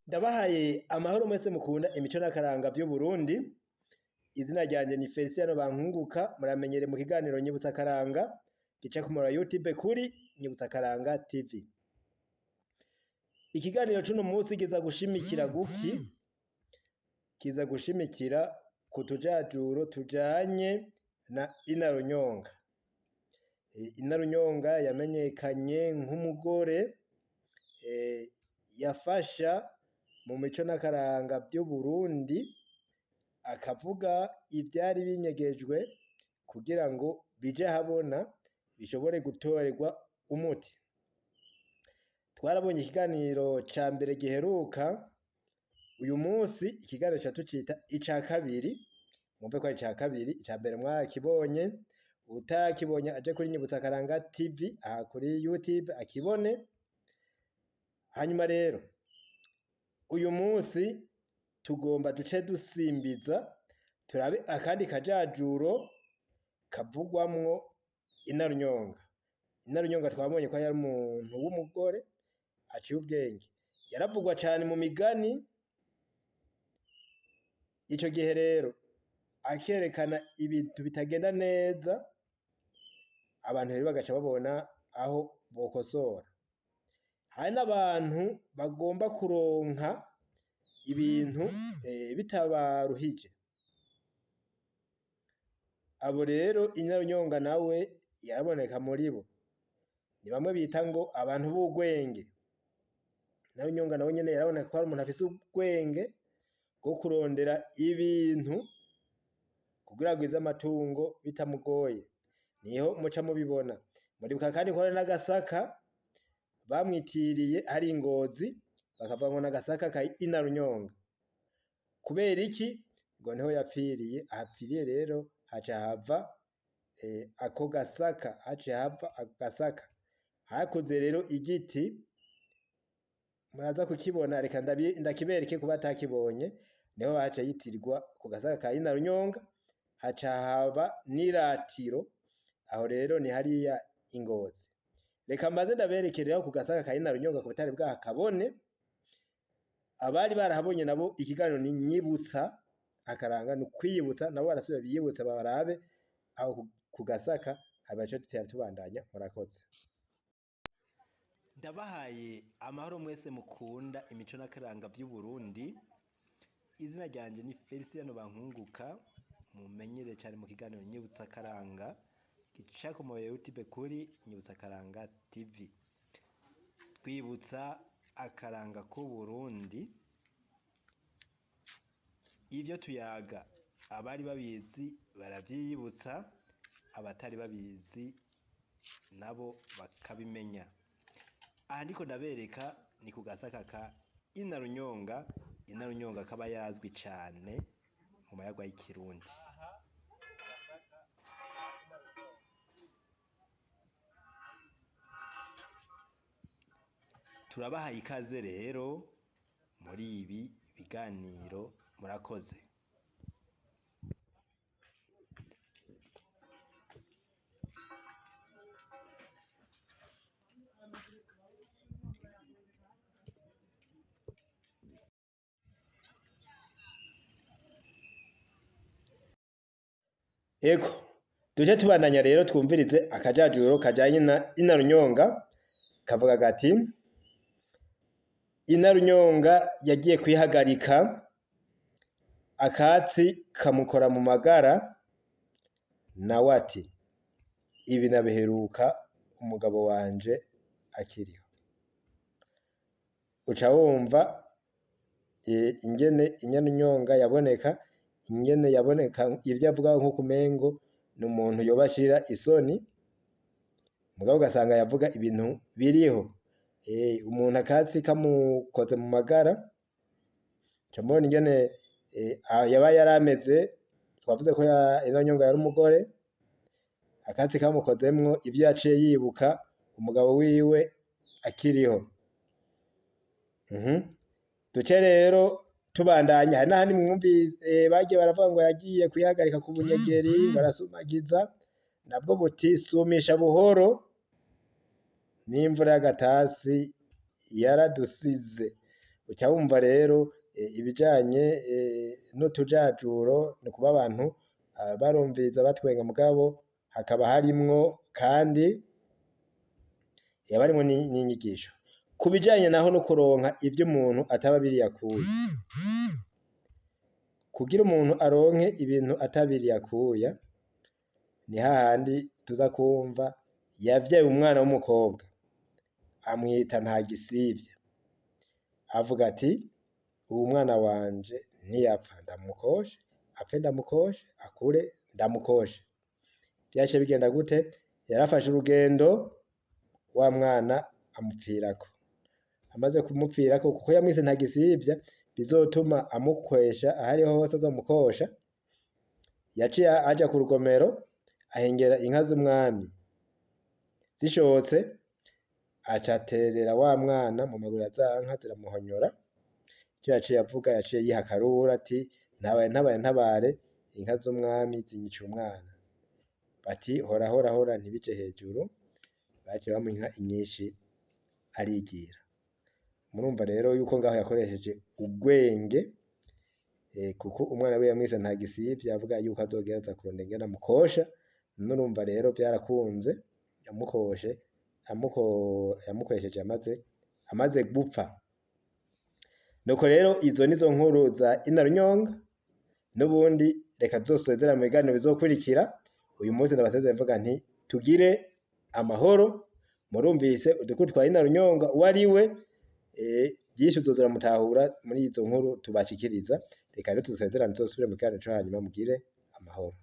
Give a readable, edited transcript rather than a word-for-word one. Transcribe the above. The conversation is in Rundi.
Ndabahaye amahoro mwese mukunda imico n'akaranga vy'Uburundi. Izina ryanje ni Feliciano Bankunguka, muramenyere mu kiganiro Nyibutsa Akaranga gica ku murongo wa YouTube kuri Nyibutsa Akaranga TV. Ikiganiro c'uno musi kiza gushimikira guki? Kiza gushimikira ku tujajuro tujanye na Inarunyonga. Inarunyonga yamenyekanye nk'umugore yafasha mu mico n'akaranga vy'Uburundi, akavuga ivyari binyegejwe kugira ngo bije habona bishobore gutorerwa umuti. Twarabonye ikiganiro ca mbere giheruka, uyu musi ikiganiro ca tucita ica kabiri, mwumve ko ari ica kabiri, ica mbere mwarakibonye, utakibonye aje kuri Nyibutsa Akaranga TV aha kuri YouTube akibone. Hanyuma rero uyu musi tugomba duce dusimbiza turabe akandi kajajuro kavugwamwo Inarunyonga. Inarunyonga twabonye ko yari umuntu w'umugore aciye ubwenge, yaravugwa cane mu migani. Ico gihe rero akerekana ibintu bitagenda neza, abantu rero bagaca babona aho bokosora. Hari n'abantu bagomba kuronka ibintu bitabaruhije. Abo rero Inarunyonga nawe yaraboneka muri bo, ni bamwe bita ngo abantu b'ugwenge. Inarunyonga nawe nyene yaraboneka ko ari umuntu afise ubwenge bwo kurondera ibintu kugira agwize amatungo bitamugoye, niho muca mubibona. Muribuka kandi ko hari n'agasaka bamwitiriye ari Ngozi, bakavuga ngo n'agasaka ka Inarunyonga. Kubera iki? Ngo niho yapfiriye. Ahapfiriye rero haca hava ako gasaka, haciye hava ako gasaka. Hakuze rero igiti, muraza kukibona, reka ndakibereke kuba atakibonye. Niho haca yitirirwa ku gasaka ka Inarunyonga, haca haba n'iratiro, aho rero ni hariya i Ngozi. Reka mbaze ndaberekereho ku gasaka ka Inarunyonga ku butari bwakabone. Abari barahabonye nabo ikiganiro ni Nyibutsa Akaranga, ni ukwiyibutsa nabo barasubira biyibutsa barabe aho ku gasaka. Habaco tutera tubandanya. Murakoze. Ndabahaye amahoro mwese mukunda imico n'akaranga vy'Uburundi. Izina ryanje ni Feliciano Bankunguka, mumenyere cyane mu kiganiro Nyibutsa Akaranga gica ku murongo wa YouTube kuri Nyibutsa Akaranga TV. Twibutsa akaranga k'Uburundi, ivyo tuyaga abari babizi baravyiyibutsa, abatari babizi nabo bakabimenya. Aha ndiko ndabereka ni ku gasaka ka Inarunyonga. Inarunyonga akaba yazwi cane mu mayagwa y'ikirundi. Turabahaye ikaze rero muri ibi biganiro. Murakoze. Ego, tuje tubandanya rero twumvirize akajajuro kajanye na Inarunyonga. Kavuga gati: Inarunyonga yagiye kwihagarika, akatsi kamukora mu magara, nawe ati ibi nabiheruka umugabo wanje akiriho. Uca wumva ingene Inarunyonga yaboneka, ingene yaboneka ivyo avuga nko kumengo ni umuntu yobashira isoni, mugabo ugasanga yavuga ibintu biriho. Umuntu akatsi kamukoze mu magara, camubona ingene yaba yarameze. Twavuze ko Inarunyonga yari umugore, akatsi kamukozemwo ivyo yaciye yibuka umugabo wiwe akiriho. Duce rero tubandanya. Hari n'ahandi mwumvise bagiye baravuga ngo yagiye kwihagarika ku bunyegeri, barasumagiza, nabwo buti sumisha buhoro, n'imvura y'agatasi yaradusize. uca wumva rero ibijanye n'utujajuro ni kuba abantu barumviriza batwenga mugabo hakaba harimwo kandi harimwo n'inyigisho ku bijanye naho no kuronka ivyo umuntu ataba abiriye akuya. Kugira umuntu aronke ibintu atabiriye akuya ni hahandi tuza kumva yavyaye umwana w'umukobwa amwita Ntagisivya, avuga ati uwu mwana wanje ntiyapfa ndamukoshe, apfe ndamukoshe, akure ndamukoshe. Vyaciye bigenda gute? Yarafashe urugendo wa mwana amupfirako, amaze kumupfirako kuko yamwise Ntagisivya bizotuma amukwesha ahariho hose azomukosha, yaciye aja ku rugomero ahengera inka z'umwami, zishotse aca aterera wa mwana mu maguru ya za nka ziramuhonyora. Ico yaciye avuga, yaciye yiha akaruru ati ntabare inka z'umwami zinyiciye umwana. Bati hora ntibije hejuru, baciye bamuha inka nyinshi arigira. Murumva rero yuko ngaho yakoresheje ubwenge kuko umwana we yamwise Ntagisivya avuga yuko azogerageza kurondera ingene amukosha. Murumva rero vyarakunze, yamukoresheje amaze gupfa. Nuko rero izo nizo nkuru za Inarunyonga, n'ubundi reka tuzosezera mu biganiro bizokurikira. Uyu munsi ndabasezeye mvuga nti tugire amahoro. Murumvise udukuru twa Inarunyonga uwo ari we, vyinshi uzozora mutahura muri izo nkuru tubashikiriza. Reka rero tuzosezerane tuzosubire mu kiganiro co hanyuma. Mugire amahoro.